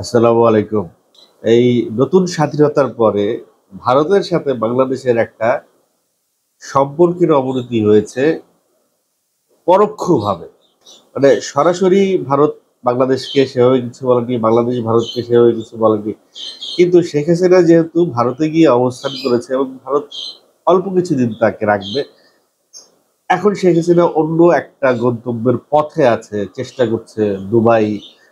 আসসালামু আলাইকুম। এই নতুন স্বাধীনতার পরে ভারতের সাথে বাংলাদেশের একটা সম্পর্কের অবনতি হয়েছে পরোক্ষভাবে। মানে সরাসরি ভারত বাংলাদেশকে সেভাবে কিছু বলেনি, বাংলাদেশ ভারতকে সেভাবে কিছু বলেনি। কিন্তু শেখ হাসিনা যেহেতু ভারতে গিয়ে অবস্থান করেছে এবং ভারত অল্প কিছুদিন তাকে রাখবে, এখন শেখ হাসিনা অন্য একটা গন্তব্যের পথে আছে, চেষ্টা করছে দুবাই,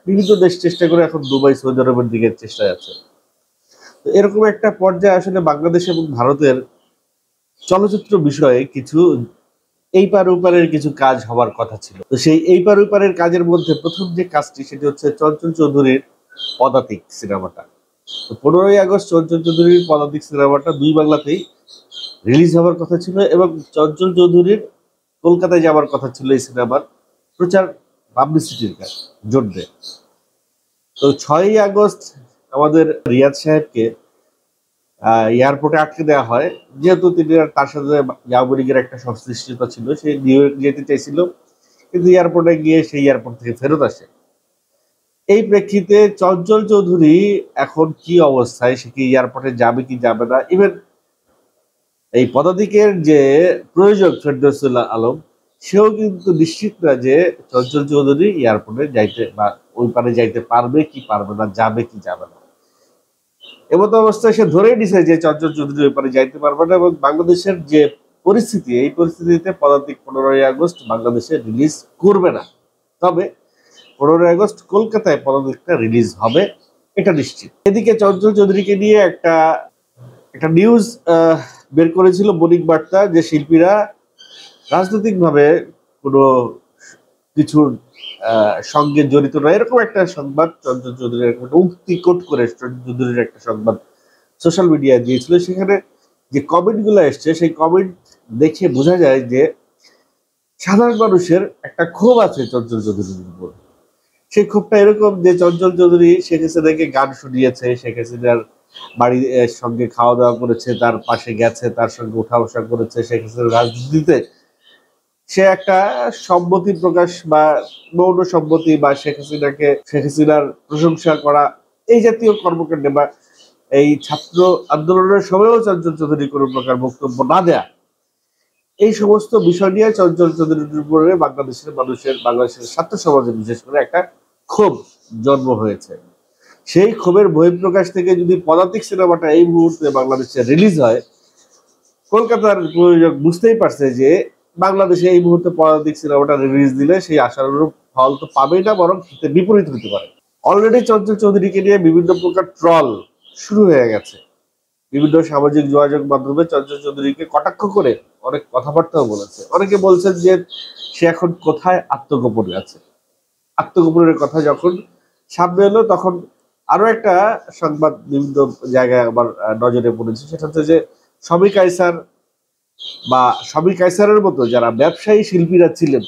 বিভিন্ন দেশ চেষ্টা করে এখন দুবাই, সৌদি আরবের দিকে চেষ্টায় আছে। তো এরকম একটা পর্যায়ে আসলে বাংলাদেশ এবং ভারতের চলচ্চিত্র বিষয়ে কিছু এই পার ওপারের কিছু কাজ হওয়ার কথা ছিল। তো সেই এই পার ওপারের কাজের মধ্যে প্রথম যে কাজটি সেটি হচ্ছে চঞ্চল চৌধুরীর পদাতিক সিনেমাটা। তো 15ই আগস্ট চঞ্চল চৌধুরীর পদাতিক সিনেমাটা দুই বাংলাতেই রিলিজ হওয়ার কথা ছিল এবং চঞ্চল চৌধুরীর কলকাতায় যাওয়ার কথা ছিল এই সিনেমার প্রচার পাবলিসিটির জন্য। তো 6ই আগস্ট আমাদের রিয়াজ সাহেবকে এয়ারপোর্টে আটকে দেওয়া হয়, যেহেতু তিনি তার সাথে আওয়ামী লীগের একটা সংশ্লিষ্টতা ছিল, সে নিউ ইয়র্ক যেতে চাইছিল, কিন্তু এয়ারপোর্টে গিয়ে সেই এয়ারপোর্ট থেকে ফেরত আসে। এই প্রেক্ষিতে চঞ্চল চৌধুরী এখন কি অবস্থায়, সে কি এয়ারপোর্টে যাবে কি যাবে না, ইভেন এই পদাতিকের যে প্রয়োজক ফেরদৌসুল আলম, সেও কিন্তু নিশ্চিত না যে চঞ্চল চৌধুরী এয়ারপোর্টে যাইতে বা ওই পারে যাইতে পারবে কি পারবে না, যাবে কি যাবে না। এমতো অবস্থায় সে ধরেই নিছে যে চঞ্চল চৌধুরী ওইপারে যাইতে পারবে না এবং বাংলাদেশের যে পরিস্থিতি, এই পরিস্থিতিতে পদাতিক 15ই আগস্ট বাংলাদেশে রিলিজ করবে না। তবে 15ই আগস্ট কলকাতায় পদাতিকটা রিলিজ হবে, এটা নিশ্চিত। এদিকে চঞ্চল চৌধুরীকে নিয়ে একটা একটা নিউজ বের করেছিল বণিক বার্তা, যে শিল্পীরা রাজনৈতিকভাবে কোনো কিছুর সঙ্গে জড়িত নয়, এরকম একটা সংবাদ চঞ্চল চৌধুরীর একটা উক্তি কোট করে চঞ্চল চৌধুরীর একটা সংবাদ সোশ্যাল মিডিয়ায় দিয়েছিল। সেখানে যে কমেন্ট গুলো এসছে, সেই কমেন্ট দেখে বোঝা যায় যে সাধারণ মানুষের একটা ক্ষোভ আছে চঞ্চল চৌধুরীর উপর। সেই ক্ষোভটা এরকম যে চঞ্চল চৌধুরী শেখ হাসিনাকে গান শুনিয়েছে, শেখ হাসিনার বাড়ির সঙ্গে খাওয়া দাওয়া করেছে, তার পাশে গেছে, তার সঙ্গে উঠা বসা করেছে, শেখ হাসিনার রাজনীতিতে সে একটা সম্মতি প্রকাশ বা মৌন সম্মতি বা শেখ হাসিনার প্রশংসা করা, এই জাতীয় কর্মকাণ্ডে বা এই ছাত্র আন্দোলনের সময়ও চঞ্চল চৌধুরী কোনো প্রকার বক্তব্য না দেয়া, এই সমস্ত বিষয় নিয়ে চঞ্চল চৌধুরীর উপরে বাংলাদেশের ছাত্র সমাজে বিশেষ করে একটা ক্ষোভ জন্ম হয়েছে। সেই ক্ষোভের বহিঃপ্রকাশ থেকে যদি পদাতিক সিনেমাটা এই মুহূর্তে বাংলাদেশে রিলিজ হয়, কলকাতার প্রযোজক বুঝতেই পারছে যে বাংলাদেশে এই মুহূর্তে পদাতিক সিনেমাটা রিলিজ দিলে সেই আশানুরূপ ফল তো পাবেই না, বরং হিতে বিপরীত হতে পারে। অলরেডি চঞ্চল চৌধুরীকে নিয়ে বিভিন্ন প্রকার ট্রল শুরু হয়ে গেছে। বিভিন্ন সামাজিক যোগাযোগ মাধ্যমে চঞ্চল চৌধুরীকে কটাক্ষ করে অনেক কথাবার্তাও বলেছে। অনেকে বলছেন যে সে এখন কোথায় আত্মগোপনে আছে। আত্মগোপনের কথা যখন সামনে এলো, তখন আরো একটা সংবাদ বিভিন্ন জায়গায় আমার নজরে পড়েছে, সেটা হচ্ছে যে সবই কায়সার বা সবই কায়সারের মতো যারা ব্যবসায়ী শিল্পীরা ছিলেন,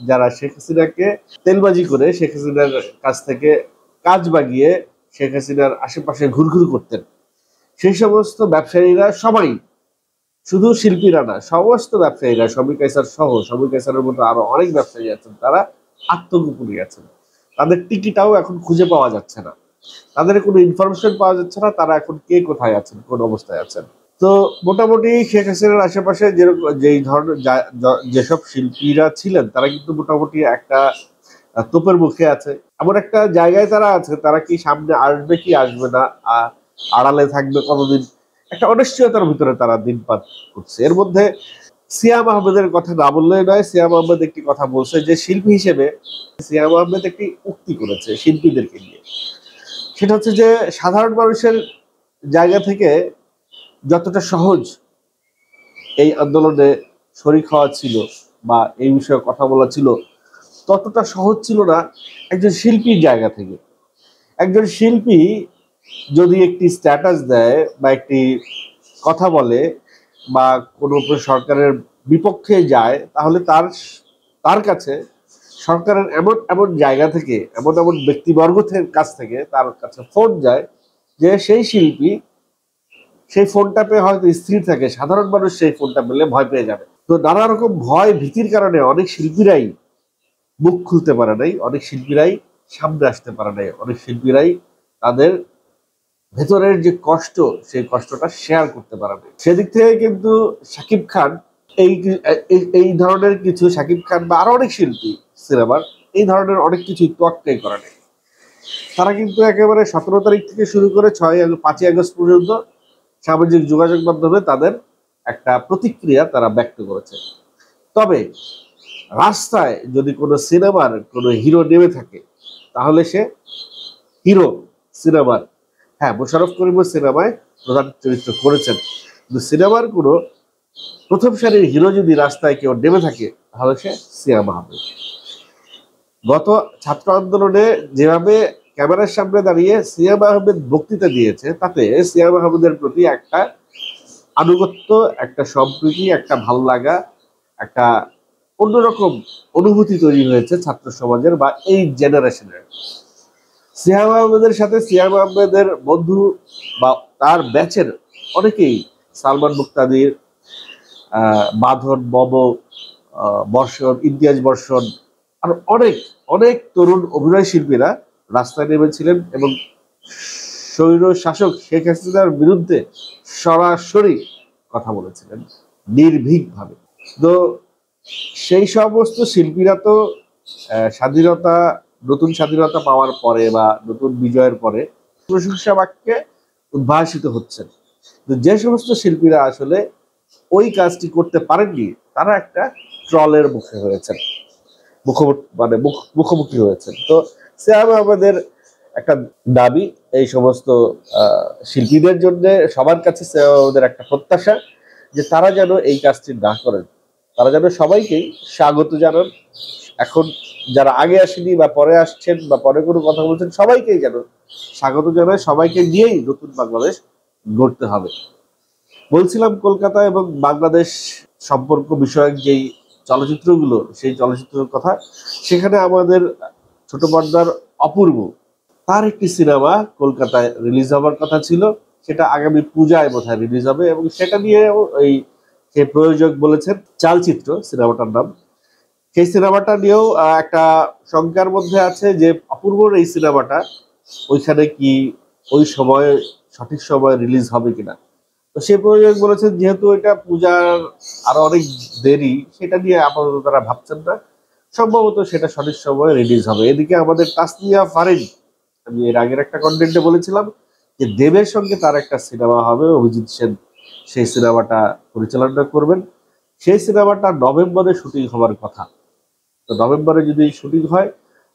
যারা শেখ হাসিনাকে তেলবাজি করে শেখ হাসিনার কাছ থেকে কাজ বাগিয়ে শেখ হাসিনার আশেপাশে ঘুরঘুর করতেন, সেই সমস্ত ব্যবসায়ীরা সবাই, শুধু শিল্পীরা না, সমস্ত ব্যবসায়ীরা, সবই কায়সার সহ, সবই কায়সারের মতো আরো অনেক ব্যবসায়ী আছেন, তারা আত্মগোপনে আছেন। তাদের টিকিটাও এখন খুঁজে পাওয়া যাচ্ছে না, তাদের কোনো ইনফরমেশন পাওয়া যাচ্ছে না, তারা এখন কে কোথায় আছেন, কোন অবস্থায় আছেন। তো মোটামুটি শেখ হাসিনার আশেপাশে যেই ধরনের যেসব শিল্পীরা ছিলেন, তারা কিন্তু মোটামুটি একটা তোপের মুখে আছে। এমন একটা জায়গায় তারা আছে, তারা কি সামনে আসবে কি আসবে না, আড়ালে থাকবে কতদিন, একটা অনিশ্চয়তার ভিতরে তারা দিনপাত করছে। এর মধ্যে সিয়াম আহমেদের কথা না বললেই নয়। সিয়াম আহমেদ একটি কথা বলছে যে শিল্পী হিসেবে সিয়াম আহমেদ একটি উক্তি করেছে শিল্পীদেরকে নিয়ে, সেটা হচ্ছে যে সাধারণ মানুষের জায়গা থেকে যতটা সহজ এই আন্দোলনে শরিক হওয়া ছিল বা এই বিষয়ে কথা বলা ছিল, ততটা সহজ ছিল না একজন শিল্পীর জায়গা থেকে। একজন শিল্পী যদি একটি স্ট্যাটাস দেয় বা একটি কথা বলে বা কোনো সরকারের বিপক্ষে যায়, তাহলে তার কাছে সরকারের এমন এমন জায়গা থেকে, এমন এমন ব্যক্তিবর্গের কাছ থেকে তার কাছে ফোন যায় যে সেই শিল্পী সেই ফোনটা পেয়ে হয়তো স্থির থাকে, সাধারণ মানুষ সেই ফোনটা পেলে ভয় পেয়ে যাবে। তো নানা রকম ভয় ভীতির কারণে অনেক শিল্পীরাই মুখ খুলতে পারে নাই, অনেক শিল্পীরাই সামনে আসতে পারে নাই, অনেক শিল্পীরাই তাদের ভেতরের যে কষ্ট, সেই কষ্টটা শেয়ার করতে পারে না। সেদিক থেকে কিন্তু শাকিব খান এই এই ধরনের কিছু, শাকিব খান বা আরো অনেক শিল্পী সিনেমার এই ধরনের অনেক কিছুই তোয়াক্কাই করে নেই। তারা কিন্তু একেবারে 17 তারিখ থেকে শুরু করে 5ই আগস্ট পর্যন্ত সামাজিক যোগাযোগ মাধ্যমে তাদের একটা প্রতিক্রিয়া তারা ব্যক্ত করেছে। তবে রাস্তায় যদি কোনো সিনেমার কোনো হিরো নেমে থাকে, তাহলে সে হিরো সিনেমার। হ্যাঁ, মোশাররফ করিমের সিনেমায় প্রধান চরিত্র করেছেন, কিন্তু সিনেমার কোনো প্রথম সারির হিরো যদি রাস্তায় কেউ নেমে থাকে, তাহলে সে সিয়াম আহমেদ। গত ছাত্র আন্দোলনে যেভাবে ক্যামেরার সামনে দাঁড়িয়ে সিয়াম আহমেদ বক্তৃতা দিয়েছে, তাতে সিয়াম আহমেদের প্রতি একটা আনুগত্য, একটা সম্প্রীতি, একটা ভালো লাগা, একটা অন্যরকম অনুভূতি তৈরি হয়েছে ছাত্র সমাজের বা এই জেনারেশনের। সিয়াম আহমেদের সাথে সিয়াম আহমেদের বন্ধু বা তার ব্যাচের অনেকেই, সালমান মুক্তাদির, বাঁধন, মম, বর্ষণ, ইমতিয়াজ বর্ষণ, আর অনেক অনেক তরুণ অভিনয় শিল্পীরা রাস্তায় নেমেছিলেন এবং স্বৈর শাসক শেখ হাসিনার বিরুদ্ধে সরাসরি কথা বলেছিলেন নির্ভীকভাবে। তো সেই সমস্ত শিল্পীরা তো স্বাধীনতা, নতুন স্বাধীনতা পাওয়ার পরে বা নতুন বিজয়ের পরে প্রশংসা বাক্যে উদ্ভাসিত হচ্ছেন। তো যে সমস্ত শিল্পীরা আসলে ওই কাজটি করতে পারেননি, তারা একটা ট্রলের মুখে হয়েছেন, মুখোমুখি হয়েছেন। তো সিয়াম আহমেদের একটা দাবি, এই সমস্ত শিল্পীদের জন্য, সবার কাছে সিয়াম আহমেদের একটা প্রত্যাশা যে তারা যেন এই কাজটি না করেন, তারা যেন সবাইকেই স্বাগত জানান। এখন যারা আগে আসেনি বা পরে আসছেন বা পরে কোনো কথা বলছেন, সবাইকেই যেন স্বাগত জানায়, সবাইকে নিয়েই নতুন বাংলাদেশ গড়তে হবে। বলছিলাম কলকাতা এবং বাংলাদেশ সম্পর্ক বিষয়ক যেই চলচ্চিত্রগুলো, সেই চলচ্চিত্রের কথা। সেখানে আমাদের ছোট পর্দার অপূর্ব, তার একটি সিনেমা কলকাতায় রিলিজ হওয়ার কথা ছিল, সেটা আগামী পূজায় বোধহয় রিলিজ হবে, এবং সেটা নিয়ে ওই যে প্রযোজক বলেছেন, চালচিত্র সিনেমাটার নাম, সেই সিনেমাটা নিয়েও একটা শঙ্কার মধ্যে আছে যে অপূর্বর এই সিনেমাটা ওইখানে কি ওই সময়, সঠিক সময় রিলিজ হবে কিনা। তো সেই প্রযোজক বলেছেন যেহেতু এটা পূজার আরো অনেক দেরি, সেটা নিয়ে আপাতত তারা ভাবছেন না, সম্ভবত সেটা সঠিক সময় রিলিজ হবে। এদিকে আমাদের তাসনিয়া ফারিন, আমি এর আগের একটা কন্টেন্টে বলেছিলাম যে দেবের সঙ্গে তার একটা সিনেমা হবে, অভিজিৎ সেন সেই সিনেমাটা পরিচালনা করবেন। সেই সিনেমাটা নভেম্বরে শুটিং হওয়ার কথা। তো নভেম্বরে যদি শুটিং হয়,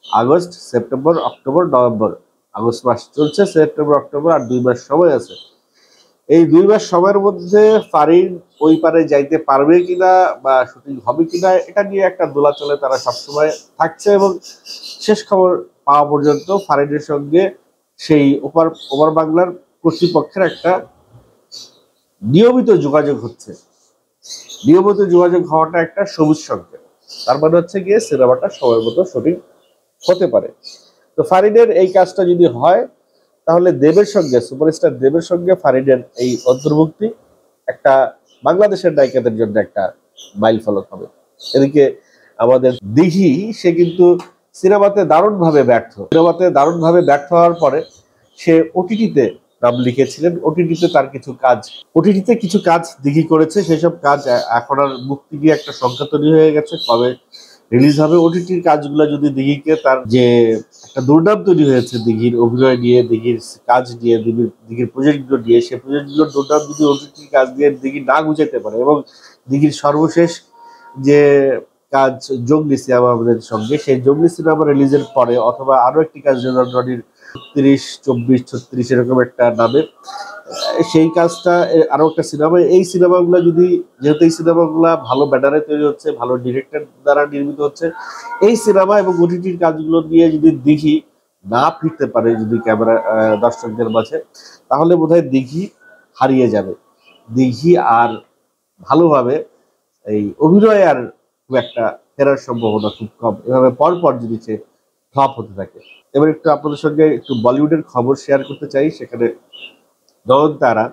August, September, October, November, August মাস চলছে, সেপ্টেম্বর, অক্টোবর, আর 2 মাস সময় আছে। এই 2 মাস সময়ের মধ্যে ফারিন ওই পারে যাইতে পারবে কিনা বা শুটিং হবে কিনা, এটা নিয়ে একটা দোলাচলে তারা সবসময় থাকছে। এবং শেষ খবর পাওয়া পর্যন্ত ফারিনের সঙ্গে সেই ওপার বাংলার কর্তৃপক্ষের একটা নিয়মিত যোগাযোগ হচ্ছে। নিয়মিত যোগাযোগ হওয়াটা একটা সবুজ সংকেত, তার মানে হচ্ছে গিয়ে সিনেমাটা সময় মতো শুটিং হতে পারে। তো ফারিনের এই কাজটা যদি হয়, তাহলে দেবের সঙ্গে, সুপারস্টার দেবের সঙ্গে ফারিনের এই অন্তর্ভুক্তি একটা বাংলাদেশের নায়িকাদের জন্য একটা মাইল ফলক হবে। এদিকে আমাদের দিঘি, সে কিন্তু সিনেমাতে দারুণভাবে ব্যর্থ হওয়ার পরে সে ওটিটিতে নাম লিখেছিলেন। ওটিটিতে কিছু কাজ দিঘি করেছে, সেসব কাজ এখন আর মুক্তি দিয়ে একটা সংখ্যা তৈরি হয়ে গেছে, কবে রিলিজ হবে। ওটিটির কাজগুলো যদি দিঘিকে, তার যে একটা দুর্নাম তৈরি হয়েছে দিঘির অভিনয় নিয়ে, দিঘির কাজ নিয়ে, দিঘির প্রজেক্টগুলো নিয়ে, সেই প্রজেক্টগুলোর দুর্নাম যদি ওটিটির কাজ দিয়ে দিঘি না গুছাইতে পারে, এবং দিঘির সর্বশেষ যে কাজ জঙ্গলি সিনেমা আমাদের সঙ্গে, সেই জঙ্গলি সিনেমা রিলিজের পরে অথবা আরো একটি কাজ রনির 30, 24, 36 এরকম একটা নামে, সেই কাজটা আরো একটা সিনেমা, এই সিনেমাগুলো যদি, যেহেতু এই সিনেমাগুলা ভালো ব্যানারে তৈরি হচ্ছে, ভালো ডিরেক্টর দ্বারা নির্মিত হচ্ছে, এই সিনেমা এবং ওটিটির কাজগুলো নিয়ে যদি দিঘি না ফিরতে পারে যদি ক্যামেরা দর্শকদের মাঝে, তাহলে বোধহয় দিঘি হারিয়ে যাবে। দিঘি আর ভালোভাবে এই অভিনয় আর খুব একটা ফেরার সম্ভাবনা খুব কম, এভাবে পরপর যদি সে ফ্লপ হতে থাকে। এবার একটু আপনাদের সঙ্গে একটু বলিউডের খবর শেয়ার করতে চাই। সেখানে নয়নতারা,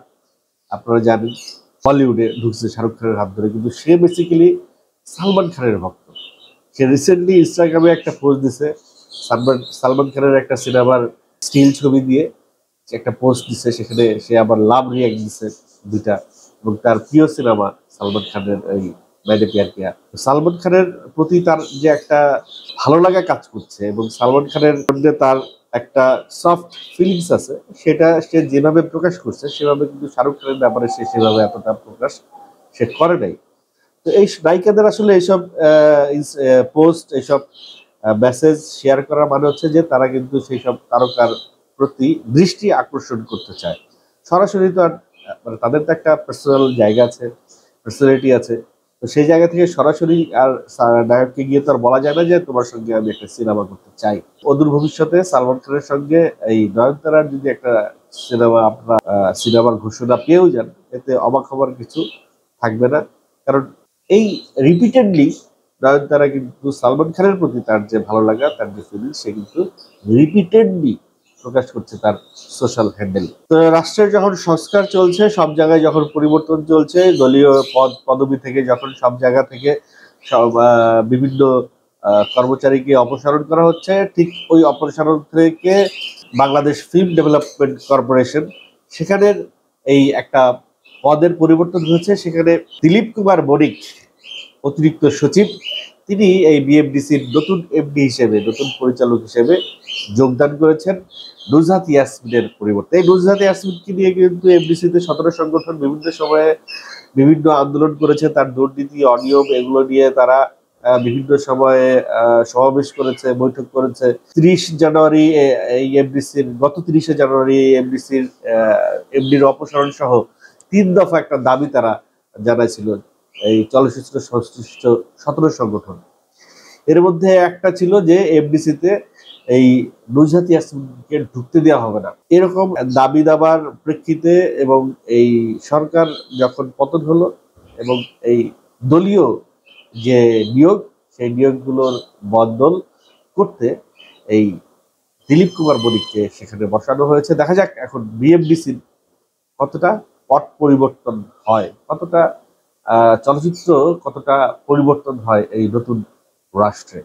আপনারা জানেন, বলিউডে ঢুকছে শাহরুখ খানের হাত ধরে, কিন্তু সে বেসিক্যালি সালমান খানের ভক্ত। সে রিসেন্টলি ইনস্টাগ্রামে একটা পোস্ট দিছে সালমান খানের একটা সিনেমার স্টিল ছবি দিয়ে, সে একটা পোস্ট দিছে, সেখানে সে আবার লাভ রিয়াক্ট দিছে দুইটা, এবং তার প্রিয় সিনেমা সালমান খানের এই मैंने प्यार किया। সালমান খানের প্রতি তার যে একটা ভালো লাগা কাজ করছে এবং সালমান খানের মধ্যে তার একটা সফট ফিলিংস আছে, সেটা সে যেভাবে প্রকাশ করছে সেভাবে কিন্তু শাহরুখ খানের ব্যাপারে সে সেভাবে এতটা প্রকাশ সে করে নাই। তো এই নায়িকাদের আসলে এইসব পোস্ট, এইসব মেসেজ শেয়ার করা মানে হচ্ছে যে তারা কিন্তু সেই সব তারকার প্রতি দৃষ্টি আকর্ষণ করতে চায়। সরাসরি তো আর মানে তাদের তো একটা পার্সোনাল জায়গা আছে, পার্সোনালিটি আছে। তো সেই জায়গা থেকে সরাসরি আর নায়ককে গিয়ে তো আর বলা যায় না যে তোমার সঙ্গে আমি একটা সিনেমা করতে চাই। অদূর ভবিষ্যতে সালমান খানের সঙ্গে এই নয়নতারার যদি একটা সিনেমা আপনারা সিনেমার ঘোষণা পেয়েও যান, এতে অবাক হবার কিছু থাকবে না। কারণ এই রিপিটেডলি নয়নতারা কিন্তু সালমান খানের প্রতি তার যে ভালো লাগা, তার যে ফিলিং, সে কিন্তু রিপিটেডলি প্রকাশ করছে তার সোশ্যাল হ্যান্ডেল। তো রাষ্ট্রের যখন সংস্কার চলছে, সব জায়গায় যখন পরিবর্তন চলছে, দলীয় পদবি থেকে যখন সব জায়গা থেকে সব বিভিন্ন কর্মচারীকে অপসারণ করা হচ্ছে, ঠিক ওই অপসারণ থেকে বাংলাদেশ ফিল্ম ডেভেলপমেন্ট কর্পোরেশন, সেখানের এই একটা পদের পরিবর্তন হয়েছে। সেখানে দিলীপ কুমার বণিক অতিরিক্ত সচিব, তিনি এই বিএফডিসির নতুন এমডি হিসেবে, নতুন পরিচালক হিসেবে যোগদান করেছেন নুজহাত ইয়াসমিনের পরিবর্তে। এই নুজহাত ইয়াসমিনকে নিয়ে কিন্তু এফডিসিতে 17 সংগঠন বিভিন্ন সময়ে বিভিন্ন আন্দোলন করেছে, তার দুর্নীতি, অনিয়ম, এগুলো নিয়ে তারা বিভিন্ন সময়ে সমাবেশ করেছে, বৈঠক করেছে। 30 জানুয়ারি এই এফডিসির, গত 30শে জানুয়ারি এফডিসির এমডির অপসারণ সহ 3 দফা একটা দাবি তারা জানাইছিল এই চলচ্চিত্র সংশ্লিষ্ট 17 সংগঠন। এর মধ্যে একটা ছিল যে এফডিসিতে এই নুজহাত ইয়াসমিনকে ঢুকতে দেওয়া হবে না, এরকম দাবি দাবার প্রেক্ষিতে এবং এই সরকার যখন পতন হলো এবং এই দলীয় যে নিয়োগ, সেই নিয়োগগুলোর বদল করতে এই দিলীপ কুমার বণিককে সেখানে বসানো হয়েছে। দেখা যাক এখন বিএফডিসির কতটা পট পরিবর্তন হয়, কতটা চলচ্চিত্র কতটা পরিবর্তন হয় এই নতুন রাষ্ট্রে।